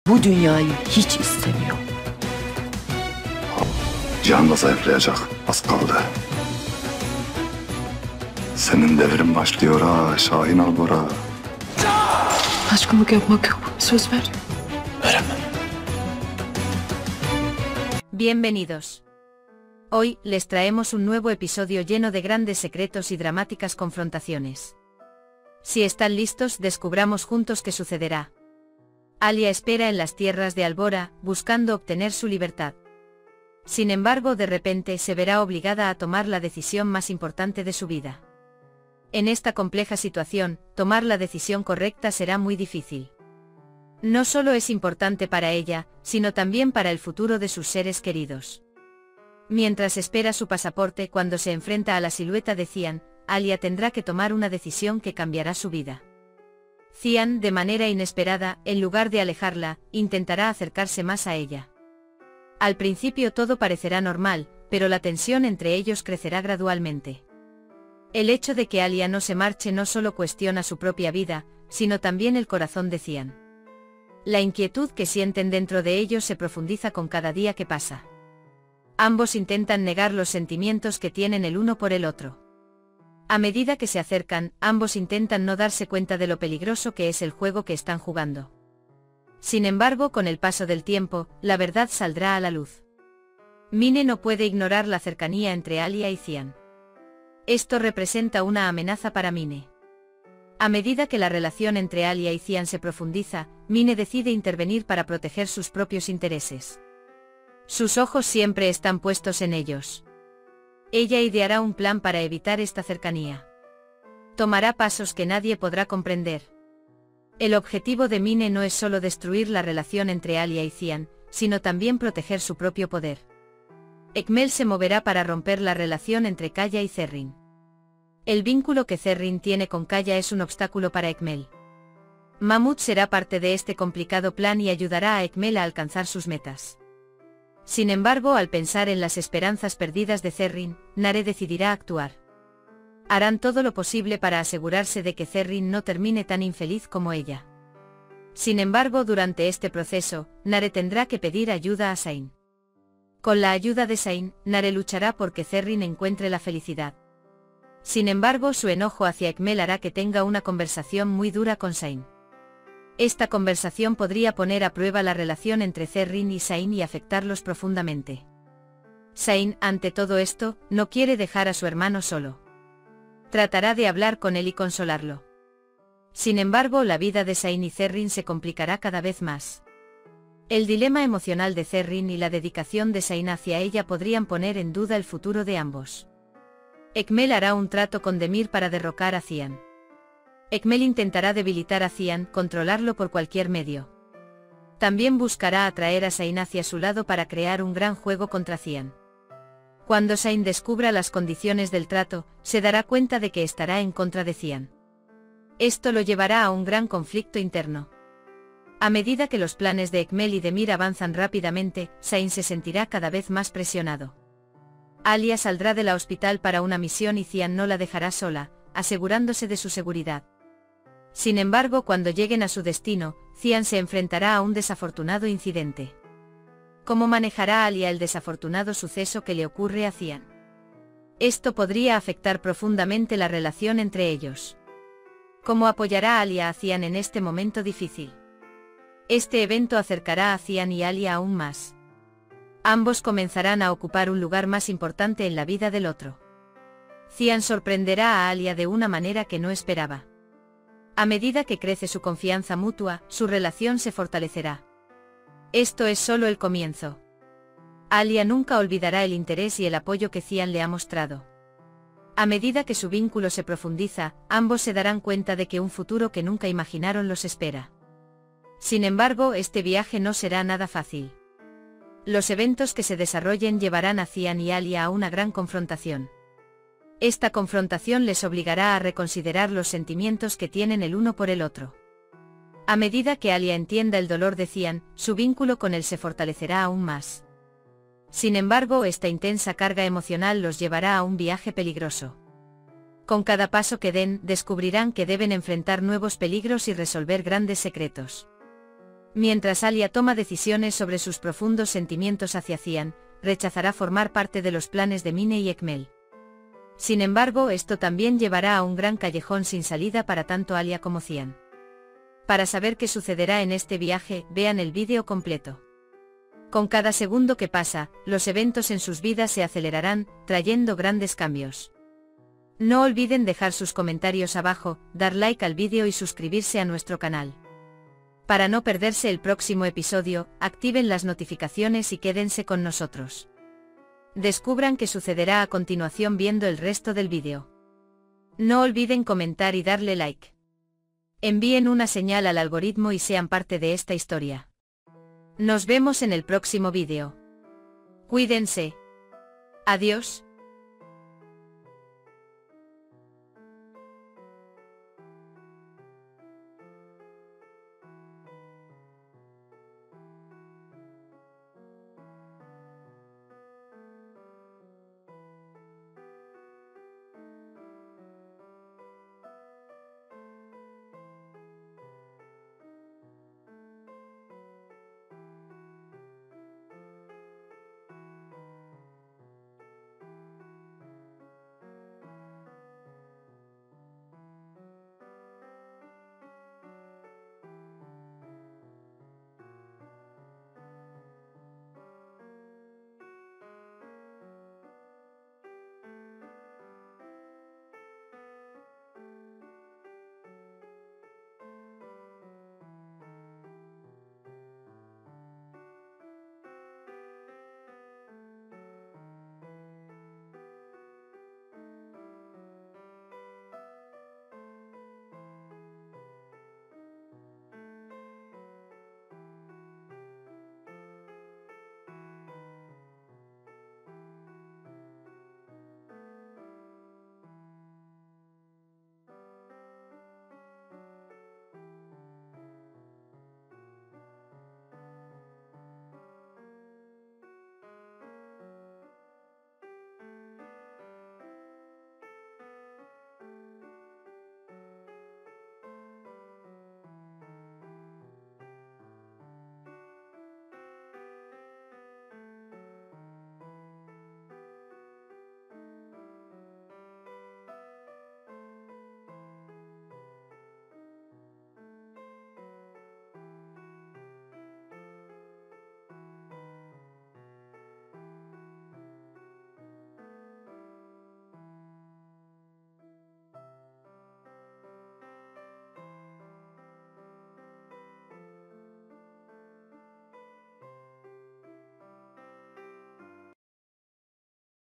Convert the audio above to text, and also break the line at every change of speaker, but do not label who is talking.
Bu dünyayı hiç istemiyor.
Cihan da zayıflayacak. Az kaldı. Senin devrin başlıyor ha Şahin Albora.
Aşkımlık yapmak yok. Söz ver.
Veremem.
Bienvenidos. Hoy les traemos un nuevo episodio lleno de grandes secretos y dramáticas confrontaciones. Si están listos, descubramos juntos qué sucederá. Alia espera en las tierras de Albora, buscando obtener su libertad. Sin embargo, de repente se verá obligada a tomar la decisión más importante de su vida. En esta compleja situación, tomar la decisión correcta será muy difícil. No solo es importante para ella, sino también para el futuro de sus seres queridos. Mientras espera su pasaporte, cuando se enfrenta a la silueta de Cian, Alia tendrá que tomar una decisión que cambiará su vida. Cian, de manera inesperada, en lugar de alejarla, intentará acercarse más a ella. Al principio todo parecerá normal, pero la tensión entre ellos crecerá gradualmente. El hecho de que Alia no se marche no solo cuestiona su propia vida, sino también el corazón de Cian. La inquietud que sienten dentro de ellos se profundiza con cada día que pasa. Ambos intentan negar los sentimientos que tienen el uno por el otro. A medida que se acercan, ambos intentan no darse cuenta de lo peligroso que es el juego que están jugando. Sin embargo, con el paso del tiempo, la verdad saldrá a la luz. Mine no puede ignorar la cercanía entre Alia y Cian. Esto representa una amenaza para Mine. A medida que la relación entre Alia y Cian se profundiza, Mine decide intervenir para proteger sus propios intereses. Sus ojos siempre están puestos en ellos. Ella ideará un plan para evitar esta cercanía. Tomará pasos que nadie podrá comprender. El objetivo de Mine no es solo destruir la relación entre Alia y Cian, sino también proteger su propio poder. Ekmel se moverá para romper la relación entre Kaya y Zerrin. El vínculo que Zerrin tiene con Kaya es un obstáculo para Ekmel. Mamut será parte de este complicado plan y ayudará a Ekmel a alcanzar sus metas. Sin embargo, al pensar en las esperanzas perdidas de Zerrin, Nare decidirá actuar. Harán todo lo posible para asegurarse de que Zerrin no termine tan infeliz como ella. Sin embargo, durante este proceso, Nare tendrá que pedir ayuda a Zain. Con la ayuda de Zain, Nare luchará porque Zerrin encuentre la felicidad. Sin embargo, su enojo hacia Ekmel hará que tenga una conversación muy dura con Zain. Esta conversación podría poner a prueba la relación entre Zerrin y Zain y afectarlos profundamente. Zain, ante todo esto, no quiere dejar a su hermano solo. Tratará de hablar con él y consolarlo. Sin embargo, la vida de Zain y Zerrin se complicará cada vez más. El dilema emocional de Zerrin y la dedicación de Zain hacia ella podrían poner en duda el futuro de ambos. Ekmel hará un trato con Demir para derrocar a Cian. Ekmel intentará debilitar a Cian, controlarlo por cualquier medio. También buscará atraer a Zain hacia su lado para crear un gran juego contra Cian. Cuando Zain descubra las condiciones del trato, se dará cuenta de que estará en contra de Cian. Esto lo llevará a un gran conflicto interno. A medida que los planes de Ekmel y Demir avanzan rápidamente, Zain se sentirá cada vez más presionado. Alia saldrá del hospital para una misión y Cian no la dejará sola, asegurándose de su seguridad. Sin embargo, cuando lleguen a su destino, Cian se enfrentará a un desafortunado incidente. ¿Cómo manejará Alia el desafortunado suceso que le ocurre a Cian? Esto podría afectar profundamente la relación entre ellos. ¿Cómo apoyará Alia a Cian en este momento difícil? Este evento acercará a Cian y Alia aún más. Ambos comenzarán a ocupar un lugar más importante en la vida del otro. Cian sorprenderá a Alia de una manera que no esperaba. A medida que crece su confianza mutua, su relación se fortalecerá. Esto es solo el comienzo. Alia nunca olvidará el interés y el apoyo que Cian le ha mostrado. A medida que su vínculo se profundiza, ambos se darán cuenta de que un futuro que nunca imaginaron los espera. Sin embargo, este viaje no será nada fácil. Los eventos que se desarrollen llevarán a Cian y Alia a una gran confrontación. Esta confrontación les obligará a reconsiderar los sentimientos que tienen el uno por el otro. A medida que Alia entienda el dolor de Cian, su vínculo con él se fortalecerá aún más. Sin embargo, esta intensa carga emocional los llevará a un viaje peligroso. Con cada paso que den, descubrirán que deben enfrentar nuevos peligros y resolver grandes secretos. Mientras Alia toma decisiones sobre sus profundos sentimientos hacia Cian, rechazará formar parte de los planes de Mine y Ekmel. Sin embargo, esto también llevará a un gran callejón sin salida para tanto Alia como Cian. Para saber qué sucederá en este viaje, vean el vídeo completo. Con cada segundo que pasa, los eventos en sus vidas se acelerarán, trayendo grandes cambios. No olviden dejar sus comentarios abajo, dar like al vídeo y suscribirse a nuestro canal. Para no perderse el próximo episodio, activen las notificaciones y quédense con nosotros. Descubran qué sucederá a continuación viendo el resto del vídeo. No olviden comentar y darle like. Envíen una señal al algoritmo y sean parte de esta historia. Nos vemos en el próximo vídeo. Cuídense. Adiós.